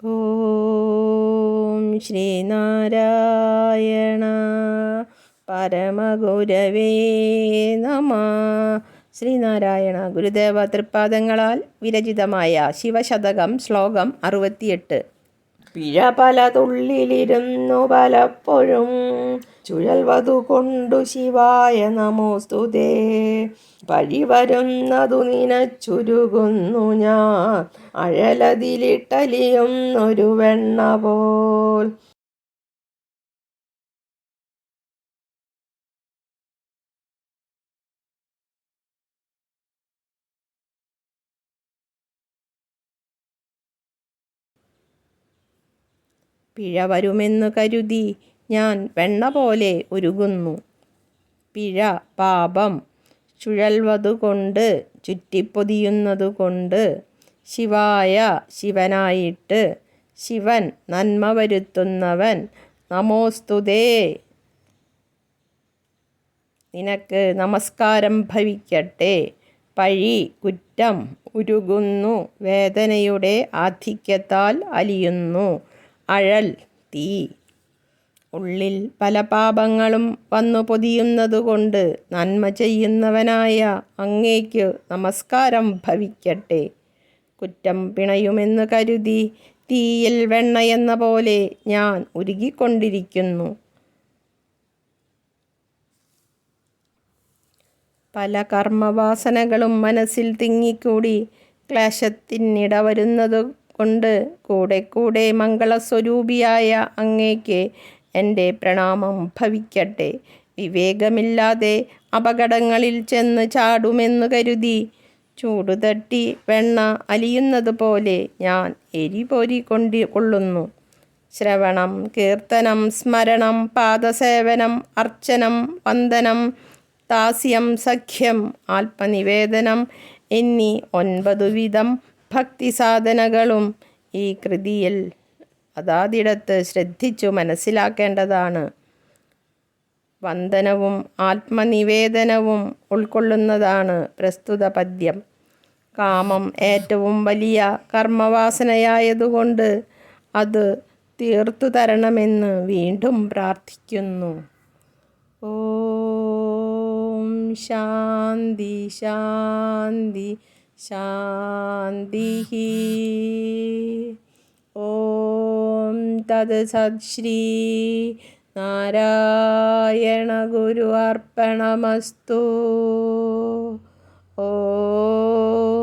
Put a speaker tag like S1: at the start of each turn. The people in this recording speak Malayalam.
S1: ഓം ശ്രീനാരായണ പരമഗുരവേ നമഃ. ശ്രീനാരായണ ഗുരുദേവ തൃപ്പാദങ്ങളാൽ വിരചിതമായ ശിവശതകം ശ്ലോകം 68. പിഴ പലതുള്ളിലിരുന്നു പലപ്പോഴും ചുഴൽവതുകൊണ്ടു ശിവായ നമോസ്തുതേ. പഴി വരുന്നതു നിനച്ചുരുകുന്നു ഞാൻ അഴലതിലിട്ടലിയുന്നൊരു വെണ്ണ പോൽ. പിഴ വരുമെന്നു കരുതി ഞാൻ വെണ്ണ പോലെ ഉരുകുന്നു. പിഴ പാപം ചുഴൽവതുകൊണ്ട് ചുറ്റിപ്പൊതിയുന്നതുകൊണ്ട് ശിവായ ശിവനായിട്ട് ശിവൻ നന്മ വരുത്തുന്നവൻ നമോസ്തുതേ നിനക്ക് നമസ്കാരം ഭവിക്കട്ടെ. പഴി കുറ്റം ഉരുകുന്നു വേദനയുടെ ആധിക്യത്താൽ അലിയുന്നു. അഴൽ തീ ഉള്ളിൽ പല പാപങ്ങളും വന്നു പൊതിയുന്നതുകൊണ്ട് നന്മ ചെയ്യുന്നവനായ അങ്ങേക്കു നമസ്കാരം ഭവിക്കട്ടെ. കുറ്റം പിണയുമെന്ന് കരുതി തീയിൽ വെണ്ണയെന്ന പോലെ ഞാൻ ഉരുകിക്കൊണ്ടിരിക്കുന്നു. പല കർമ്മവാസനകളും മനസ്സിൽ തിങ്ങിക്കൂടി ക്ലേശത്തിനിട വരുന്നതു കൊണ്ട് കൂടെ കൂടെ മംഗളസ്വരൂപിയായ അങ്ങേക്ക് എൻ്റെ പ്രണാമം ഭവിക്കട്ടെ. വിവേകമില്ലാതെ അപകടങ്ങളിൽ ചെന്ന് ചാടുമെന്നു കരുതി ചൂടുതട്ടി വെണ്ണ അലിയുന്നത് പോലെ ഞാൻ കൊള്ളുന്നു. ശ്രവണം, കീർത്തനം, സ്മരണം, പാദസേവനം, അർച്ചനം, വന്ദനം, ദാസ്യം, സഖ്യം, ആത്മനിവേദനം എന്നീ 9 വിധം ഭക്തിസാധനകളും ഈ കൃതിയിൽ അതാതിടത്ത് ശ്രദ്ധിച്ചു മനസ്സിലാക്കേണ്ടതാണ്. വന്ദനവും ആത്മനിവേദനവും ഉൾക്കൊള്ളുന്നതാണ് പ്രസ്തുത പദ്യം. കാമം ഏറ്റവും വലിയ കർമ്മവാസനയായതുകൊണ്ട് അത് തീർത്തു തരണമെന്ന് വീണ്ടും പ്രാർത്ഥിക്കുന്നു. ഓം ശാന്തി ശാന്തി ശാന്തി. ഓം തത് സത്. ശ്രീ നാരായണ ഗുരു അർപ്പണമസ്തു. ഓം